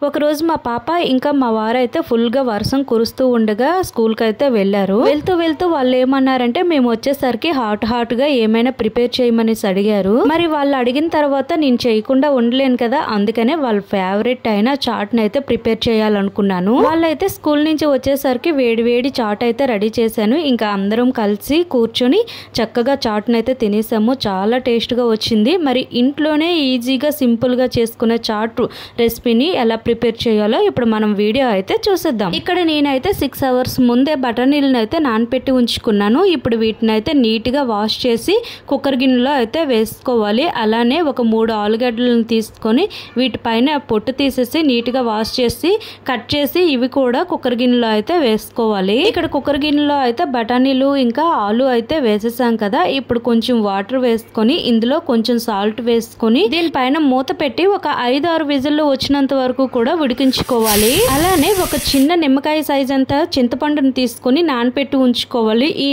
ఒక రోజు మా పాప ఇంకా మా వారు అయితే ఫుల్ గా వర్షం కురుస్తూ ఉండగా స్కూల్ కి అయితే వెళ్లారు. వెళ్తూ వాళ్ళు ఏమన్నారంటే మేము వచ్చేసరికి హాట్ గా ఏమైనా ప్రిపేర్ చేయమని అడిగారు. మరి వాళ్ళు అడిగిన తర్వాత నేను చేయకుండా ఉండలేను కదా, అందుకనే వాళ్ళ ఫేవరెట్ అయిన చాట్ అయితే ప్రిపేర్ చేయాలనుకున్నాను. వాళ్ళైతే స్కూల్ నుంచి వచ్చేసరికి వేడి చాట్ అయితే రెడీ చేశాను. ఇంకా అందరం కలిసి కూర్చొని చక్కగా చాట్ అయితే తినేసాము. చాలా టేస్ట్ గా వచ్చింది. మరి ఇంట్లోనే ఈజీగా సింపుల్ గా చేసుకునే చాట్ రెసిపీని ఎలా ప్రిపేర్ చేయాలో ఇప్పుడు మనం వీడియో అయితే చూసేద్దాం. ఇక్కడ నేనైతే 6 hours ముందే బఠానీలను అయితే నానపెట్టి ఉంచుకున్నాను. ఇప్పుడు వీటిని అయితే నీట్ గా వాష్ చేసి కుక్కర్ గిన్నెలో అయితే వేసుకోవాలి. అలానే ఒక 3 ఆలుగడ్డలను తీసుకొని వీటిపైన పొట్టు తీసేసి నీట్ గా వాష్ చేసి కట్ చేసి ఇవి కూడా కుక్కర్ గిన్నెలో అయితే వేసుకోవాలి. ఇక్కడ కుక్కర్ గిన్నెలో అయితే బఠానీలు ఇంకా ఆలు అయితే వేసేసాం కదా. ఇప్పుడు కొంచెం వాటర్ వేసుకొని ఇందులో కొంచెం సాల్ట్ వేసుకొని దీనిపైన మూత పెట్టి ఒక 5-6 విజిల్లు వచ్చినంత వరకు కూడా ఉడికించుకోవాలి. అలానే ఒక చిన్న నిమ్మకాయ సైజ్ అంతా చింతపండుని తీసుకుని నానపెట్టి ఉంచుకోవాలి. ఈ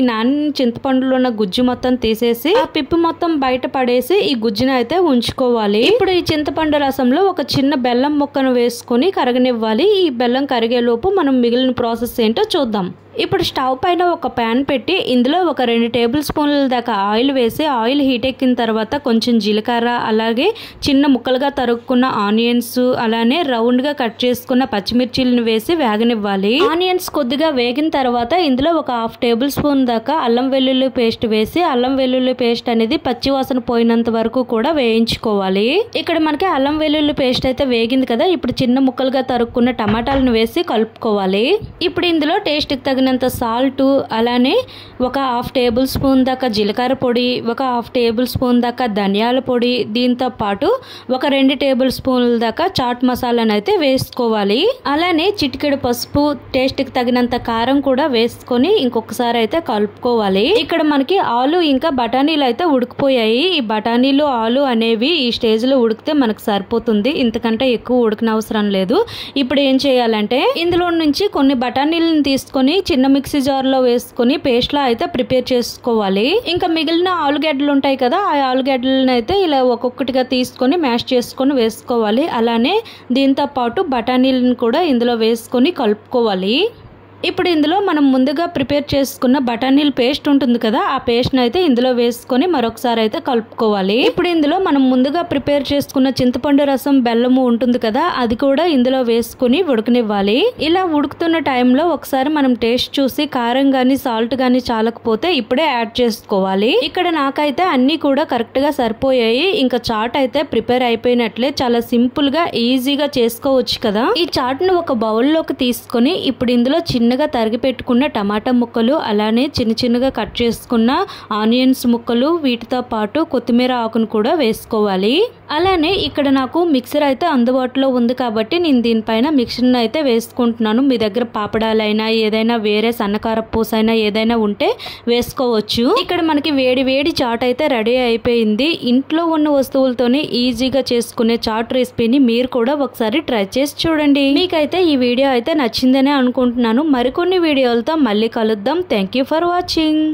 చింతపండులో ఉన్న గుజ్జు మొత్తం తీసేసి ఆ పిప్పి మొత్తం బయట పడేసి ఈ గుజ్జును అయితే ఉంచుకోవాలి. ఇప్పుడు ఈ చింతపండు రసంలో ఒక చిన్న బెల్లం ముక్కను వేసుకొని కరగనివ్వాలి. ఈ బెల్లం కరిగే లోపు మనం మిగిలిన ప్రాసెస్ ఏంటో చూద్దాం. ఇప్పుడు స్టవ్ పైన ఒక ప్యాన్ పెట్టి ఇందులో ఒక 2 టేబుల్ స్పూన్ల దాకా ఆయిల్ వేసి ఆయిల్ హీట్ ఎక్కిన తర్వాత కొంచెం జీలకర్ర, అలాగే చిన్న ముక్కలుగా తరుక్కున్న ఆనియన్స్, అలానే రౌండ్ గా కట్ చేసుకున్న పచ్చిమిర్చిలను వేసి వేగనివ్వాలి. ఆనియన్స్ కొద్దిగా వేగిన తర్వాత ఇందులో ఒక 1/2 టేబుల్ స్పూన్ దాకా అల్లం వెల్లుల్లి పేస్ట్ వేసి అల్లం వెల్లుల్లి పేస్ట్ అనేది పచ్చివాసన పోయినంత వరకు కూడా వేయించుకోవాలి. ఇక్కడ మనకి అల్లం వెల్లుల్లి పేస్ట్ అయితే వేగింది కదా. ఇప్పుడు చిన్న ముక్కలుగా తరుక్కున్న టమాటాలను వేసి కలుపుకోవాలి. ఇప్పుడు ఇందులో టేస్ట్ కి తగినంత సాల్ట్, అలానే ఒక 1/2 టేబుల్ స్పూన్ దాకా జీలకర్ర పొడి, ఒక 1/2 టేబుల్ స్పూన్ దాకా ధనియాల పొడి, దీంతో పాటు ఒక 2 టేబుల్ స్పూన్ల దాకా చాట్ మసాలాను అయితే వేసుకోవాలి. అలానే చిటికెడు పసుపు, టేస్ట్ కి తగినంత కారం కూడా వేసుకొని ఇంకొకసారి అయితే కలుపుకోవాలి. ఇక్కడ మనకి ఆలు ఇంకా బఠానీలు అయితే ఉడికిపోయాయి. ఈ బఠానీలు ఆలు అనేవి ఈ స్టేజ్ లో ఉడికితే మనకు సరిపోతుంది. ఇంతకంటే ఎక్కువ ఉడకనవసరం లేదు. ఇప్పుడు ఏం చేయాలంటే ఇందులో నుంచి కొన్ని బఠానీలను తీసుకొని చిన్న మిక్సీ జార్ లో వేసుకొని పేస్ట్ లా అయితే ప్రిపేర్ చేసుకోవాలి. ఇంకా మిగిలిన ఆలుగడ్డలు ఉంటాయి కదా, ఆ ఆలుగడ్డలను అయితే ఇలా ఒక్కొక్కటిగా తీసుకొని మ్యాష్ చేసుకొని వేసుకోవాలి. అలానే దీంతో పాటు బఠానీలను కూడా ఇందులో వేసుకొని కలుపుకోవాలి. ఇప్పుడు ఇందులో మనం ముందుగా ప్రిపేర్ చేసుకున్న బఠానీల పేస్ట్ ఉంటుంది కదా, ఆ పేస్ట్ అయితే ఇందులో వేసుకొని మరొకసారి అయితే కలుపుకోవాలి. ఇప్పుడు ఇందులో మనం ముందుగా ప్రిపేర్ చేసుకున్న చింతపండు రసం, బెల్లము ఉంటుంది కదా, అది కూడా ఇందులో వేసుకుని ఉడకనివ్వాలి. ఇలా ఉడుకుతున్న టైంలో ఒకసారి మనం టేస్ట్ చూసి కారం గాని సాల్ట్ గాని చాలకపోతే ఇప్పుడే యాడ్ చేసుకోవాలి. ఇక్కడ నాకైతే అన్ని కూడా కరెక్ట్ గా సరిపోయాయి. ఇంకా చాట్ అయితే ప్రిపేర్ అయిపోయినట్లే. చాలా సింపుల్ గా ఈజీగా చేసుకోవచ్చు కదా. ఈ చాట్ ను ఒక బౌల్ లోకి తీసుకొని ఇప్పుడు ఇందులో చిన్నగా తరిగి పెట్టుకున్న టమాటా ముక్కలు, అలానే చిన్నగా కట్ చేసుకున్న ఆనియన్స్ ముక్కలు, వీటితో పాటు కొత్తిమీర ఆకును కూడా వేసుకోవాలి. అలానే ఇక్కడ నాకు మిక్సర్ అయితే అందుబాటులో ఉంది కాబట్టి నేను దీనిపైన మిక్సర్ని అయితే వేసుకుంటున్నాను. మీ దగ్గర పాపడాలైనా ఏదైనా వేరే సన్నకార పూసైనా ఏదైనా ఉంటే వేసుకోవచ్చు. ఇక్కడ మనకి వేడి చాట్ అయితే రెడీ అయిపోయింది. ఇంట్లో ఉన్న వస్తువులతోనే ఈజీగా చేసుకునే చాట్ రెసిపీని మీరు కూడా ఒకసారి ట్రై చేసి చూడండి. మీకైతే ఈ వీడియో అయితే నచ్చిందనే అనుకుంటున్నాను. మరికొన్ని వీడియోలతో మళ్ళీ కలుద్దాం. Thank you for watching.